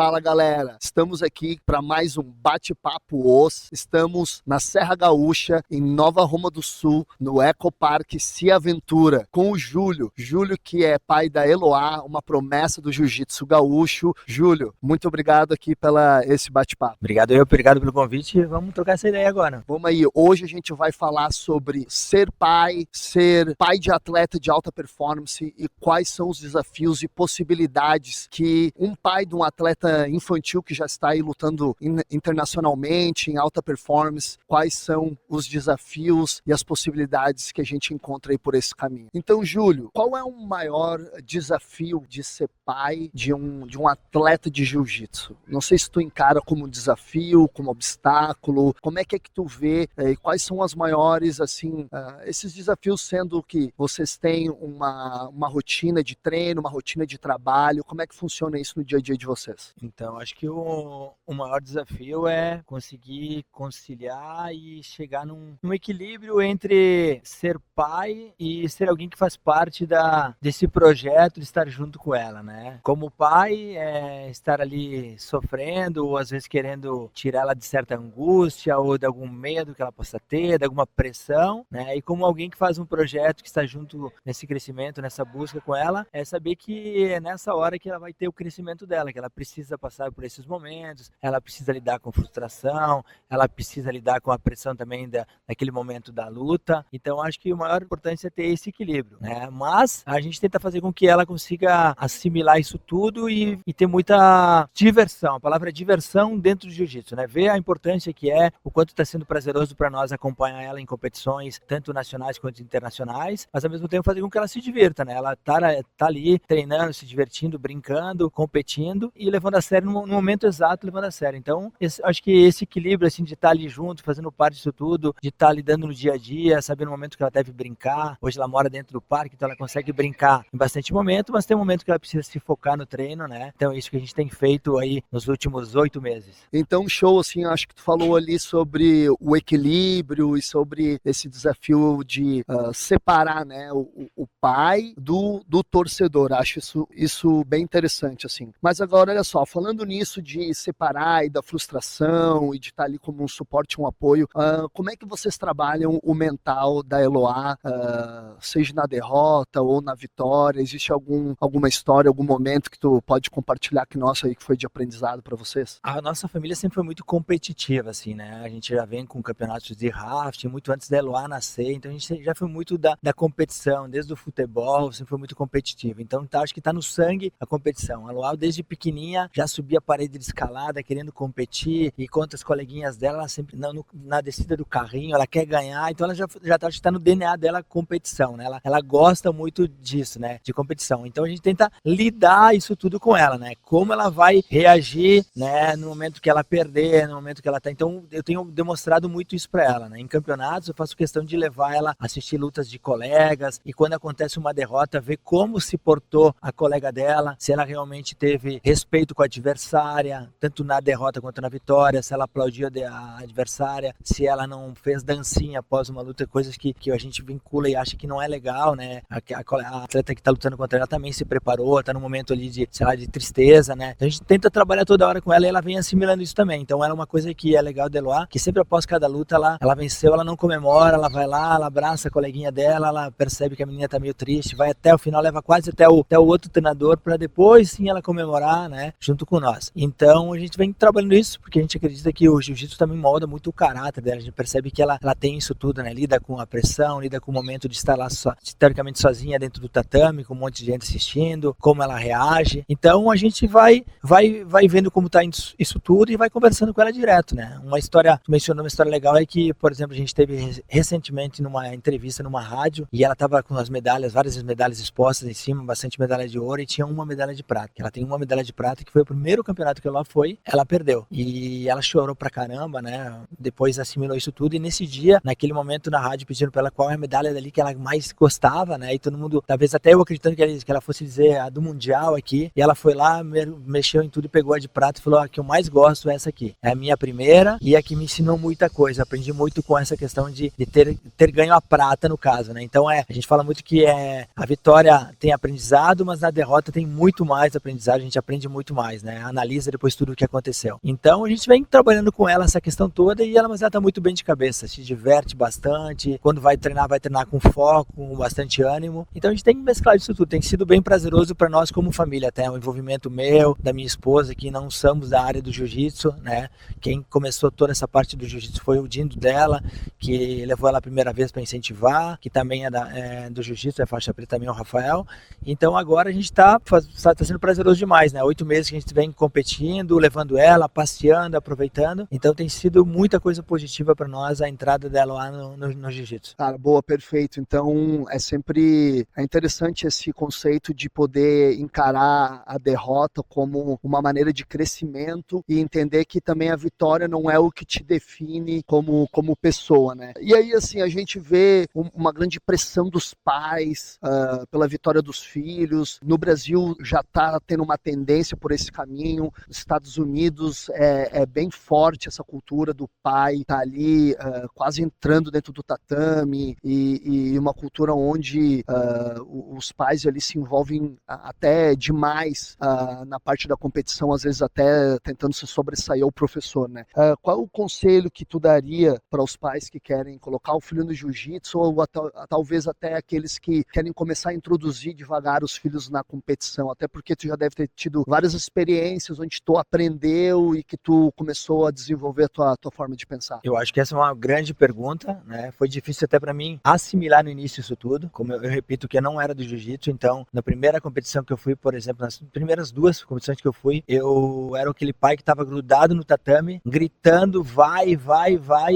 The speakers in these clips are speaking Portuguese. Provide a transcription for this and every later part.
Fala galera, estamos aqui para mais um bate-papo OS. Estamos na Serra Gaúcha, em Nova Roma do Sul, no Ecoparque Se Aventura, com o Júlio. Júlio que é pai da Eloá, uma promessa do jiu-jitsu gaúcho. Júlio, muito obrigado aqui pela esse bate-papo. Obrigado pelo convite. Vamos trocar essa ideia agora. Vamos aí, hoje a gente vai falar sobre ser pai de atleta de alta performance e quais são os desafios e possibilidades que um pai de um atleta infantil que já está aí lutando internacionalmente em alta performance, quais são os desafios e as possibilidades que a gente encontra aí por esse caminho. Então, Júlio, qual é o maior desafio de ser pai de um atleta de jiu-jitsu? Não sei se tu encara como desafio, como obstáculo, como é que tu vê e quais são as maiores, assim, esses desafios, sendo que vocês têm uma rotina de treino, uma rotina de trabalho, como é que funciona isso no dia a dia de vocês? Então, acho que o maior desafio é conseguir conciliar e chegar num equilíbrio entre ser pai e ser alguém que faz parte desse projeto de estar junto com ela, né? Como pai, estar ali sofrendo ou às vezes querendo tirar ela de certa angústia ou de algum medo que ela possa ter, de alguma pressão, né? E como alguém que faz um projeto que está junto nesse crescimento, nessa busca com ela, é saber que é nessa hora que ela vai ter o crescimento dela, que ela precisa passar por esses momentos, ela precisa lidar com frustração, ela precisa lidar com a pressão também daquele momento da luta. Então, acho que a maior importância é ter esse equilíbrio, né? Mas a gente tenta fazer com que ela consiga assimilar isso tudo e ter muita diversão. A palavra é diversão dentro do jiu-jitsu, né? Ver a importância que é, o quanto está sendo prazeroso para nós acompanhar ela em competições, tanto nacionais quanto internacionais, mas ao mesmo tempo fazer com que ela se divirta, né? Ela tá ali treinando, se divertindo, brincando, competindo e levando a sério no momento exato, levando a sério. Então, acho que esse equilíbrio, assim, de estar ali junto, fazendo parte disso tudo, de estar lidando no dia a dia, sabendo o momento que ela deve brincar. Hoje ela mora dentro do parque, então ela consegue brincar em bastante momento, mas tem um momento que ela precisa se focar no treino, né? Então, é isso que a gente tem feito aí nos últimos 8 meses. Então, show, assim, acho que tu falou ali sobre o equilíbrio e sobre esse desafio de separar, né, o pai do torcedor. Acho isso bem interessante, assim. Mas agora, olha só, falando nisso de separar e da frustração e de estar ali como um suporte, um apoio, como é que vocês trabalham o mental da Eloá, seja na derrota ou na vitória? Existe alguma história, algum momento que tu pode compartilhar que nossa aí que foi de aprendizado para vocês? A nossa família sempre foi muito competitiva, assim, né? A gente já vem com campeonatos de rafting muito antes da Eloá nascer, então a gente já foi muito da competição, desde o futebol, sempre foi muito competitivo. Então acho que tá no sangue a competição. A Eloá, desde pequenininha, já subia a parede de escalada querendo competir, e contra as coleguinhas dela, ela sempre na descida do carrinho, ela quer ganhar, então ela já acho que tá no DNA dela competição, né? Ela gosta muito disso, né? De competição. Então a gente tenta lidar isso tudo com ela, né? Como ela vai reagir, né? No momento que ela perder, no momento que ela tá. Então eu tenho demonstrado muito isso para ela, né? Em campeonatos eu faço questão de levar ela a assistir lutas de colegas, e quando acontece uma derrota, ver como se portou a colega dela, se ela realmente teve respeito com a adversária, tanto na derrota quanto na vitória, se ela aplaudiu a adversária, se ela não fez dancinha após uma luta, coisas que a gente vincula e acha que não é legal, né? A atleta que tá lutando contra ela também se preparou, tá num momento ali de, sei lá, de tristeza, né? Então a gente tenta trabalhar toda hora com ela e ela vem assimilando isso também. Então era uma coisa que é legal de Eloá, que sempre após cada luta ela venceu, ela não comemora, ela vai lá, ela abraça a coleguinha dela, ela percebe que a menina tá meio triste, vai até o final, leva quase até o outro treinador para depois sim ela comemorar, né? Junto com nós. Então a gente vem trabalhando isso, porque a gente acredita que o jiu-jitsu também molda muito o caráter dela. A gente percebe que ela tem isso tudo, né? Lida com a pressão, lida com o momento de estar lá teoricamente sozinha dentro do tatame, com um monte de gente assistindo, como ela reage. Então a gente vai vendo como tá isso tudo e vai conversando com ela direto, né? Uma história, tu mencionou uma história legal, é que, por exemplo, a gente teve recentemente numa entrevista numa rádio, e ela tava com as medalhas, várias medalhas expostas em cima, bastante medalha de ouro, e tinha uma medalha de prata. Ela tem uma medalha de prata que foi o primeiro campeonato que ela foi, ela perdeu. E ela chorou pra caramba, né? Depois assimilou isso tudo, e nesse dia, naquele momento na rádio, pedindo pra ela qual é a medalha dali que ela mais gostava, né? E todo mundo, talvez até eu acreditando que ela fosse dizer a do Mundial aqui, e ela foi lá, mexeu em tudo e pegou a de prata e falou: a que eu mais gosto é essa aqui. É a minha primeira e a que me ensinou muita coisa. Aprendi muito com essa questão de ter ganho a prata, no caso, né? Então a gente fala muito que a vitória tem aprendizado, mas na derrota tem muito mais aprendizado, a gente aprende muito mais. mais, né? Analisa depois tudo o que aconteceu. Então a gente vem trabalhando com ela essa questão toda mas ela tá muito bem de cabeça, se diverte bastante, quando vai treinar com foco, com bastante ânimo. Então a gente tem que mesclar isso tudo, tem sido bem prazeroso para nós como família, até o envolvimento meu, da minha esposa, que não somos da área do jiu-jitsu, né? Quem começou toda essa parte do jiu-jitsu foi o Dindo dela, que levou ela a primeira vez para incentivar, que também é do jiu-jitsu, é faixa preta também, o Rafael. Então agora a gente tá sendo prazeroso demais, né? 8 meses que a gente vem competindo, levando ela, passeando, aproveitando. Então tem sido muita coisa positiva para nós a entrada dela lá no jiu-jitsu. Cara, boa, perfeito. Então é interessante esse conceito de poder encarar a derrota como uma maneira de crescimento e entender que também a vitória não é o que te define como pessoa, né? E aí, assim, a gente vê uma grande pressão dos pais pela vitória dos filhos. No Brasil já está tendo uma tendência por esse caminho. Nos Estados Unidos é bem forte essa cultura do pai tá ali quase entrando dentro do tatame e uma cultura onde os pais ali se envolvem até demais na parte da competição, às vezes até tentando se sobressair ao professor, né? Qual é o conselho que tu daria para os pais que querem colocar o filho no jiu-jitsu ou talvez até aqueles que querem começar a introduzir devagar os filhos na competição? Até porque tu já deve ter tido várias experiências onde tu aprendeu e que tu começou a desenvolver a tua forma de pensar. Eu acho que essa é uma grande pergunta, né? Foi difícil até para mim assimilar no início isso tudo. Como eu repito que eu não era do jiu-jitsu, então na primeira competição que eu fui, por exemplo, nas primeiras 2 competições que eu fui, eu era aquele pai que estava grudado no tatame, gritando vai,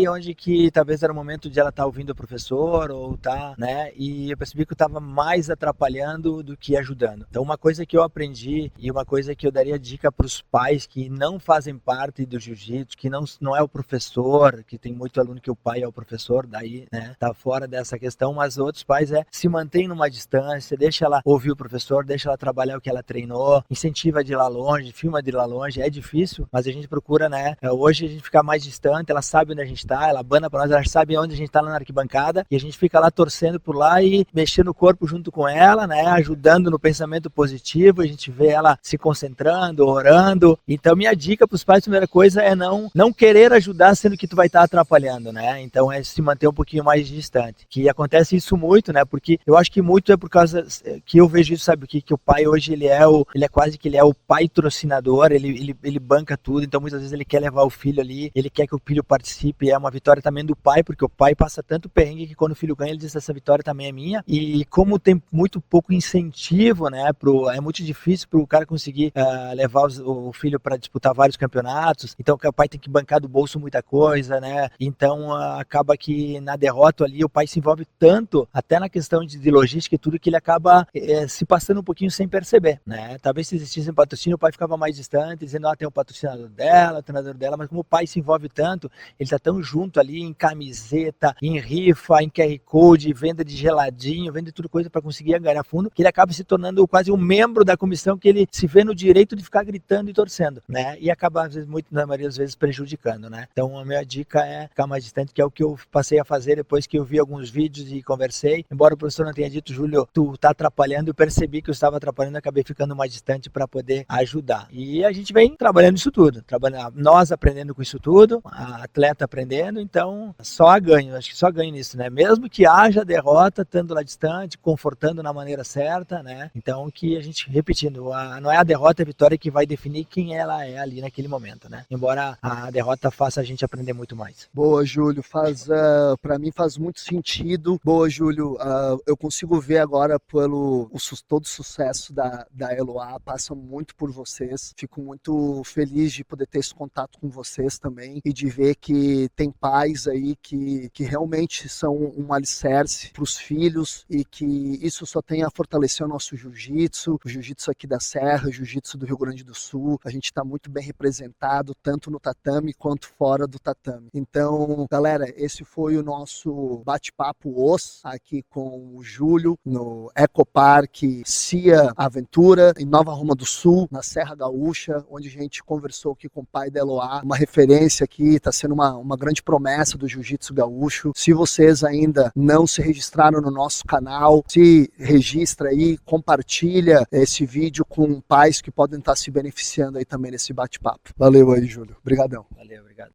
onde que talvez era o momento de ela estar ouvindo o professor ou tá, né? E eu percebi que eu estava mais atrapalhando do que ajudando. Então uma coisa que eu aprendi e uma coisa que eu daria dica para os pais que não fazem parte do jiu-jitsu, que não é o professor, que tem muito aluno que o pai é o professor, daí, né, tá fora dessa questão, mas outros pais se mantém numa distância, deixa ela ouvir o professor, deixa ela trabalhar o que ela treinou, incentiva de ir lá longe, filma de ir lá longe, é difícil, mas a gente procura, né, hoje a gente fica mais distante, ela sabe onde a gente tá, ela abana pra nós, ela sabe onde a gente tá lá na arquibancada, e a gente fica lá torcendo por lá e mexendo o corpo junto com ela, né, ajudando no pensamento positivo, a gente vê ela se concentrando, orando. Então minha dica pros pais, a primeira coisa é não querer ajudar sendo que tu vai estar atrapalhando, né? Então é se manter um pouquinho mais distante. Que acontece isso muito, né? Porque eu acho que muito é por causa que eu vejo isso, sabe? Que o pai hoje ele é quase que ele é o patrocinador, ele banca tudo, então muitas vezes ele quer levar o filho ali, ele quer que o filho participe, é uma vitória também do pai, porque o pai passa tanto perrengue que quando o filho ganha ele diz essa vitória também é minha, e como tem muito pouco incentivo, né? É muito difícil pro cara conseguir levar o filho para disputar vários campeonatos, então o pai tem que bancar do bolso muita coisa, né? Então acaba que na derrota ali o pai se envolve tanto, até na questão de logística e tudo, que ele acaba se passando um pouquinho sem perceber, né? Talvez se existisse um patrocínio, o pai ficava mais distante, dizendo, tem um patrocinador dela, o treinador dela, mas como o pai se envolve tanto, ele tá tão junto ali em camiseta, em rifa, em QR Code, venda de geladinho, venda de tudo coisa para conseguir ganhar fundo, que ele acaba se tornando quase um membro da comissão, que ele se vê no direito de ficar gritando e torcendo, né? E acaba, às vezes, na maioria das vezes, prejudicando, né? Então a minha dica é ficar mais distante, que é o que eu passei a fazer depois que eu vi alguns vídeos e conversei. Embora o professor não tenha dito, Júlio, tu tá atrapalhando, eu percebi que eu estava atrapalhando, acabei ficando mais distante para poder ajudar. E a gente vem trabalhando isso tudo, nós aprendendo com isso tudo, a atleta aprendendo, então só ganho, acho que só ganho nisso, né? Mesmo que haja derrota, estando lá distante, confortando na maneira certa, né? Então que a gente, repetindo, não é a derrota e a vitória que vai definir quem ela é ali naquele momento, né? Embora a derrota faça a gente aprender muito mais. Boa, Júlio, para mim faz muito sentido. Boa, Júlio, eu consigo ver agora todo o sucesso da Eloá, passa muito por vocês. Fico muito feliz de poder ter esse contato com vocês também e de ver que tem pais aí que realmente são um alicerce para os filhos e que isso só tem a fortalecer o nosso jiu-jitsu, o jiu-jitsu aqui da Serra, o jiu-jitsu do Rio Grande do Sul. A gente está muito bem representado, tanto no tatame quanto fora do tatame. Então, galera, esse foi o nosso bate-papo aqui com o Júlio no Ecopark Cia Aventura, em Nova Roma do Sul, na Serra Gaúcha, onde a gente conversou aqui com o pai da Eloá, uma referência aqui, está sendo uma grande promessa do jiu-jitsu gaúcho. Se vocês ainda não se registraram no nosso canal, se registra aí, compartilha esse vídeo com pais que podem podem estar se beneficiando aí também nesse bate-papo. Valeu aí, Júlio. Obrigadão. Valeu, obrigado.